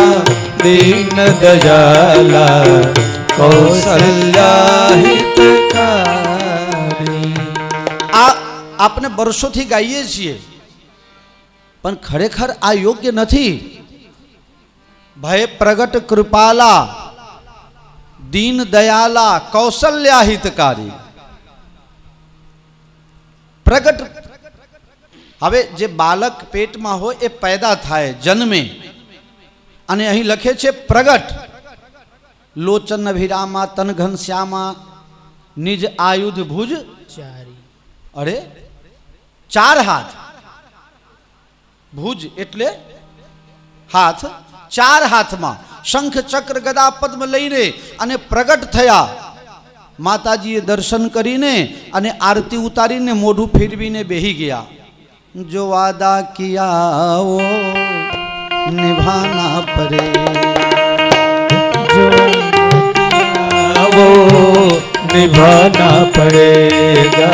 દીન દયાલા કૌશલ્યા હિતકારી. આ આપણે વર્ષોથી ગાઈએ છીએ પણ ખરેખર આ યોગ્ય નથી. ભય પ્રગટ કૃપાલા દીન દયાલા કૌશલ્યા હિતકારી. પ્રગટ હવે જે બાળક પેટમાં હોય એ પેદા થાય જન્મે અને અહીં લખે છે પ્રગટ. લોચન અભિરામા તન ઘનશ્યામા નિજ આયુધ ભુજ અરે 4 હાથ. ભુજ એટલે હાથ. 4 હાથમાં શંખ ચક્ર ગદા પદ્મ લઈને અને પ્રગટ થયા. માતાજીએ દર્શન કરીને અને આરતી ઉતારીને મોઢું ફેરવીને બેહી ગયા. જો વાદા કિયા વો નિભાના પરે, જો वो निभाना पड़ेगा.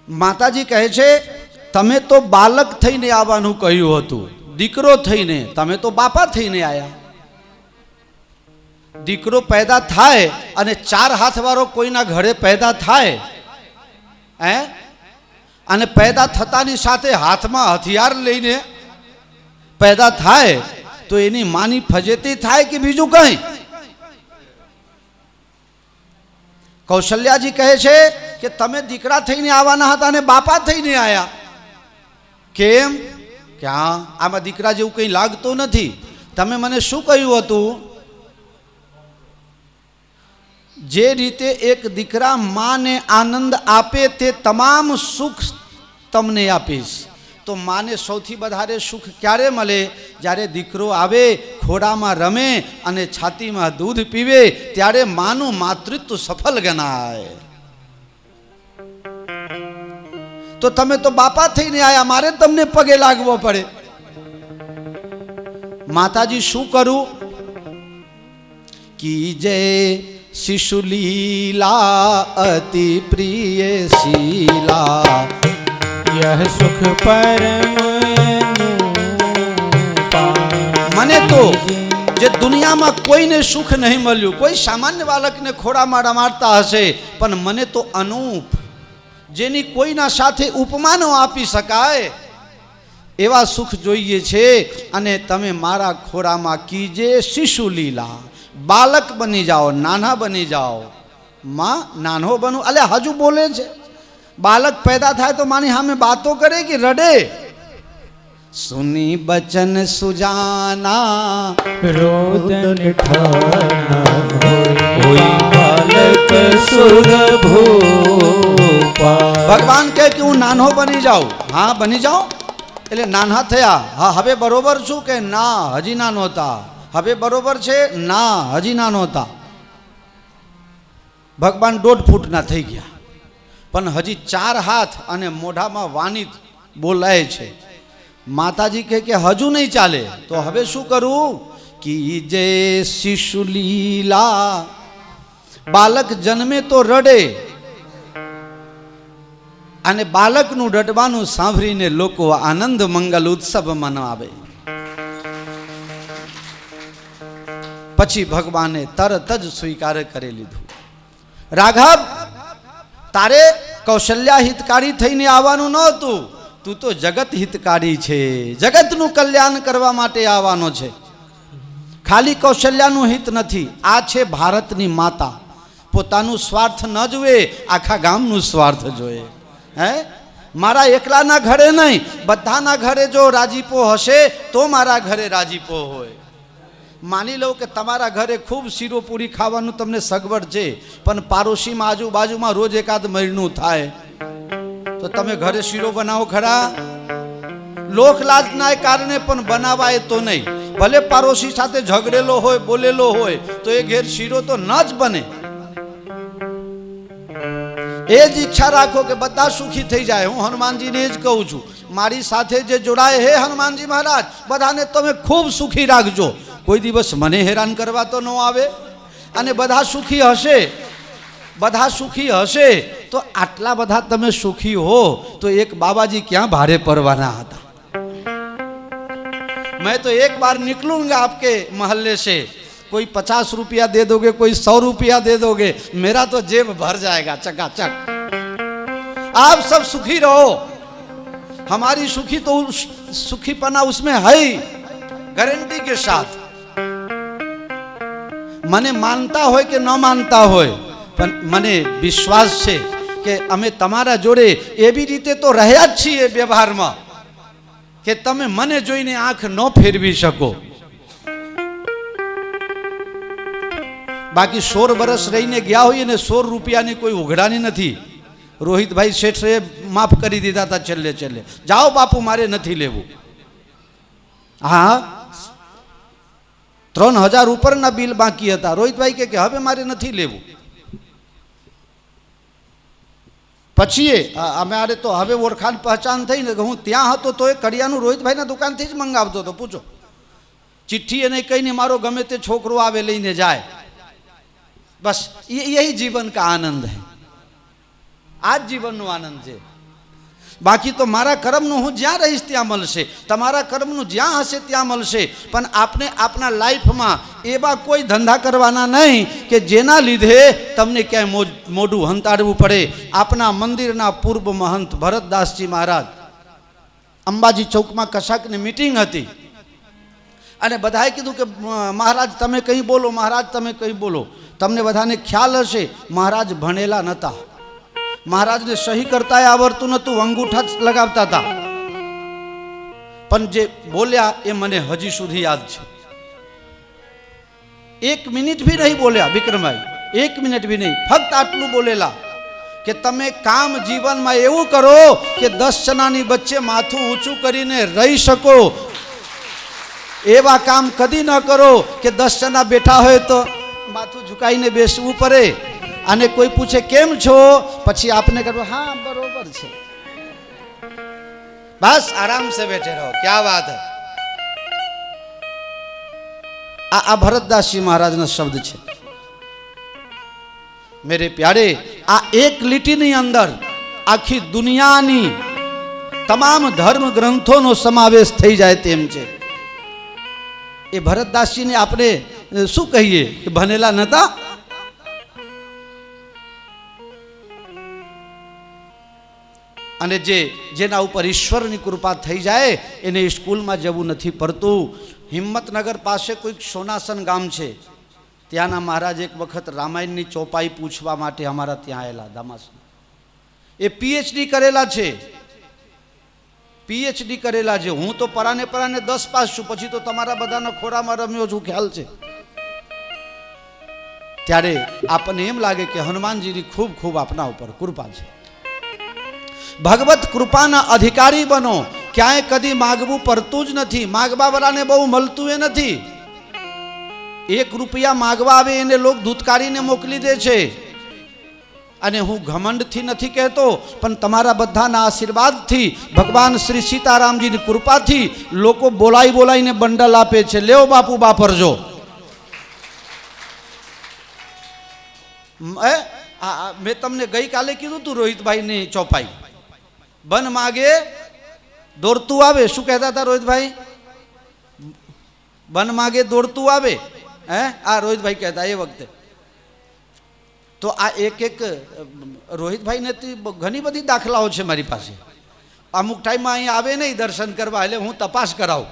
માતાજી કહે છે તમે તો બાલક થઈને આવવાનું કહ્યું હતું, દીકરો થઈને. તમે તો બાપા થઈને આવ્યા. દીકરો પેદા થાય અને 4 હાથવાળો કોઈના ઘરે પેદા થાય અને પેદા થતાની સાથે હાથમાં હથિયાર લઈને પેદા થાય તો એની માની ફજેતી થાય કે બીજું કંઈ? કૌશલ્યાજી કહે છે કે તમે દીકરા થઈને આવવાના હતા અને બાપા થઈને આવ્યા. કેમ? કે હા, આમાં દીકરા જેવું કંઈ લાગતું નથી. તમે મને શું કહ્યું હતું? જે રીતે એક દીકરા માને આનંદ આપે તે તમામ સુખ તમને આપીશ. તો માને સૌથી વધારે સુખ ક્યારે મળે? જ્યારે દીકરો આવે ખોડામાં રમે અને છાતીમાં દૂધ પીવે ત્યારે માનું માતૃત્વ સફળ ગણાય. તો તમે તો બાપા થઈને આયા, મારે તમને પગે લાગવો પડે. માતાજી શું કરું? કીજે શિશુ લીલા અતિ પ્રિય શીલા यह सुख परम મને તો જે દુનિયામાં કોઈને સુખ નહીં મળ્યું, કોઈ સામાન્ય બાળકને ખોડામાં રમાડતા હશે, પણ મને તો અનૂપ, જેની કોઈના સાથે ઉપમા ન આપી શકાય એવા સુખ જોઈએ છે. અને તમે મારા ખોડામાં કીજે શિશુ લીલા, બાળક બની જાઓ, નાના બની જાઓ. માં નાનો બનું, અલે હજુ બોલે છે. બાળક પેદા થાય તો માની સામે બાતો કરે કે રડે? સુની બચન સુજાના रोदन ठाना कोई बालक सुर भूपा. ભગવાન કહે કે હું નાનો બની જાઉં. હા બની જાઉં. એટલે નાના થયા. હા હવે બરોબર છું કે ના હજી નાનો હતા? હવે બરોબર છે? ના હજી નાનો હતા. ભગવાન 1.5 ફૂટના થઈ ગયા, પણ હજી 4 હાથ અને મોઢામાં વાણી બોલાય છે. માતાજી કહે કે હજુ નહીં ચાલે, તો હવે શું કરું? કીજે શિશુ લીલા, બાળક જન્મે તો રડે, અને બાળકનું રડવાનું સાંભળીને લોકો આનંદ મંગલ ઉત્સવ મનાવે. પછી ભગવાને તરત જ સ્વીકાર કરી લીધું. રાઘવ, તારે કૌશલ્યા હિતકારી થઈને આવવાનું નહોતું, તું તો જગત હિતકારી છે, જગતનું કલ્યાણ કરવા માટે આવવાનો છે. ખાલી કૌશલ્યાનું હિત નથી, આ છે ભારતની માતા. પોતાનું સ્વાર્થ ન જુએ, આખા ગામનું સ્વાર્થ જોઈએ. હે, મારા એકલાના ઘરે નહીં, બધાના ઘરે જો રાજીપો હશે તો મારા ઘરે રાજીપો હોય. માની લો કે તમારા ઘરે ખૂબ શીરો પૂરી ખાવાનું તમને સગવડ છે, પણ પાડોશીમાં આજુબાજુમાં રોજ એકાદ મહિનું થાય, તો તમે ઘરે શીરો બનાવો ખરા? લોકલાજના કારણે પણ બનાવાય તો નહીં. ભલે પાડોશી સાથે ઝઘડેલો હોય, બોલેલો હોય, તો એ ઘેર શીરો તો ન જ બને. એ જ ઈચ્છા રાખો કે બધા સુખી થઈ જાય. હું હનુમાનજીને જ કહું છું, મારી સાથે જે જોડાય, હે હનુમાનજી મહારાજ, બધાને તમે ખૂબ સુખી રાખજો. કોઈ દિવસ મને હેરાન કરવા તો ન આવે. અને બધા સુખી હશે, બધા સુખી હશે તો આટલા બધા તમે સુખી હો તો એક બાબાજી ક્યાં ભારે પડવાના હતા? मैं तो एक बार निकलूंगा आपके मोहल्ले से, कोई 50 रुपया दे दोगे, कोई 100 रुपया दे दोगे, मेरा तो जेब भर जाएगा चकाचक. आप सब सुखी रहो. हमारी सुखी तो सुखीपना उसमें है ही, गारंटी के साथ. મને માનતા હોય કે ન માનતા હોય, પણ મને વિશ્વાસ છે કે અમે તમારા જોડે એવી રીતે તો રહ્યા જ છીએ વ્યવહારમાં કે તમે મને જોઈને આંખ ન ફેરવી શકો. બાકી 16 વર્ષ રહીને ગયા હોય ને 100 રૂપિયાની કોઈ ઉઘરાણી નથી. રોહિતભાઈ શેઠે માફ કરી દીધા હતા છેલ્લે છેલ્લે. જાઓ બાપુ, મારે નથી લેવું. હા, 3000 ઉપરના બિલ બાકી હતા. રોહિતભાઈ કે હવે મારે નથી લેવું. પછી અમારે તો હવે ઓળખાણ પહેચાન થઈ ને, હું ત્યાં હતો તો એ કડિયાનું રોહિતભાઈના દુકાનથી જ મંગાવતો હતો. પૂછો, ચિઠ્ઠી એને કહીને મારો ગમે તે છોકરો આવે લઈને જાય. બસ यही जीवन का आनंद है. આ જ જીવનનો આનંદ છે. બાકી તો મારા કર્મનું હું જ્યાં રહીશ ત્યાં મળશે, તમારા કર્મનું જ્યાં હશે ત્યાં મળશે. પણ આપણે આપણા લાઈફમાં એવા કોઈ ધંધા કરવાના નહીં કે જેના લીધે તમને ક્યાંય મોઢું હંતાડવું પડે. આપણા મંદિરના પૂર્વ મહંત ભરતદાસજી મહારાજ, અંબાજી ચોકમાં કશાકની મીટિંગ હતી અને બધાએ કીધું કે મહારાજ તમે કંઈ બોલો, મહારાજ તમે કંઈ બોલો. તમને બધાને ખ્યાલ હશે મહારાજ ભણેલા નહોતા. મહારાજને સહી કરતા આવડતું નહોતું, અંગૂઠા જ લગાવતા હતા. પણ જે બોલ્યા એ મને હજી સુધી યાદ છે. 1 મિનિટ भी નહીં બોલ્યા વિક્રમભાઈ, 1 મિનિટ भी નહીં. ફક્ત આટલું બોલેલા કે તમે કામ જીવનમાં એવું કરો કે 10 જણાની વચ્ચે માથું ઊંચું કરીને રહી શકો. એવા કામ કદી ન કરો કે 10 જણા બેઠા હોય તો માથું ઝુકાઈને બેસવું પડે અને કોઈ પૂછે કેમ છો, પછી આપને કહો હા બરોબર છે, બસ આરામ से बैठे रहो। क्या बात है। આ ભરતદાસજી મહારાજના શબ્દ છે। मेरे प्यारे, આ એક લીટીની અંદર આખી દુનિયાની તમામ ધર્મ ગ્રંથોનો સમાવેશ થઈ જાય તેમ છે। એ ભરતદાસજીને આપણે શું કહીએ કે ભણેલા નતા? અને જેના ઉપર ઈશ્વરની કૃપા થઈ જાય એને સ્કૂલમાં જવું નથી પડતું। હિંમતનગર પાસે કોઈક સોનાસન ગામ છે, ત્યાંના મહારાજ એક વખત રામાયણની ચોપાઈ પૂછવા માટે અમારા ત્યાં આવેલા દામાસમાં। એ પીએચડી કરેલા છે, પીએચડી કરેલા છે। હું તો પરાને 10 પાસ છું, પછી તો તમારા બધાના ખોરામાં રમ્યો છું, ખ્યાલ છે। ત્યારે આપણને એમ લાગે કે હનુમાનજીની ખૂબ ખૂબ આપના ઉપર કૃપા છે। ભગવત કૃપાના અધિકારી બનો। ક્યાંય કદી માગવું પડતું જ નથી। માગવા વાળાને બહુ મળતું એ નથી। 1 રૂપિયા માગવા આવે એને લોક ધૂતકારીને મોકલી દે છે। અને હું ઘમંડથી નથી કહેતો, પણ તમારા બધાના આશીર્વાદથી, ભગવાન શ્રી સીતારામજીની કૃપાથી લોકો બોલાઈને બંડલ આપે છે। લેવો બાપુ વાપરજો। મેં તમને ગઈકાલે કીધું તું રોહિતભાઈની ચોપાઈ, બન માગે દોડતું આવે। શું કહેતા હતા રોહિતભાઈ? બન માગે દોડતું આવે। આ રોહિતભાઈ કહેતા એ વખતે। તો આ એક રોહિતભાઈને ઘણી બધી દાખલાઓ છે મારી પાસે। અમુક ટાઈમમાં અહીં આવે નહીં દર્શન કરવા, એટલે હું તપાસ કરાવું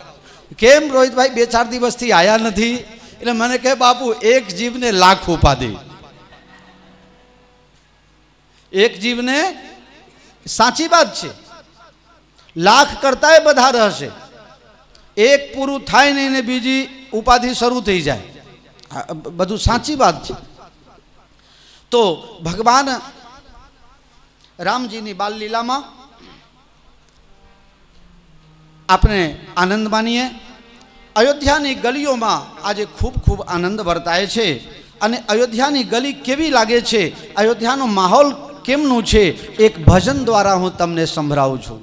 કેમ રોહિતભાઈ 2-4 દિવસથી આવ્યા નથી। એટલે મને કહે બાપુ એક જીવને લાખ ઉપાધિ, એક જીવને, સાચી વાત છે, લાખ કરતાંય બધા રહેશે। એક પૂરું થાય નહીં ને બીજી ઉપાધિ શરૂ થઈ જાય, બધું સાચી વાત છે। તો ભગવાન રામજીની બાલ લીલામાં આપણે આનંદ માનીએ। અયોધ્યાની ગલીઓમાં આજે ખૂબ ખૂબ આનંદ વર્તાય છે। અને અયોધ્યાની ગલી કેવી લાગે છે, અયોધ્યાનો માહોલ કેમનું છે, એક ભજન દ્વારા હું તમને સંભળાવું છું।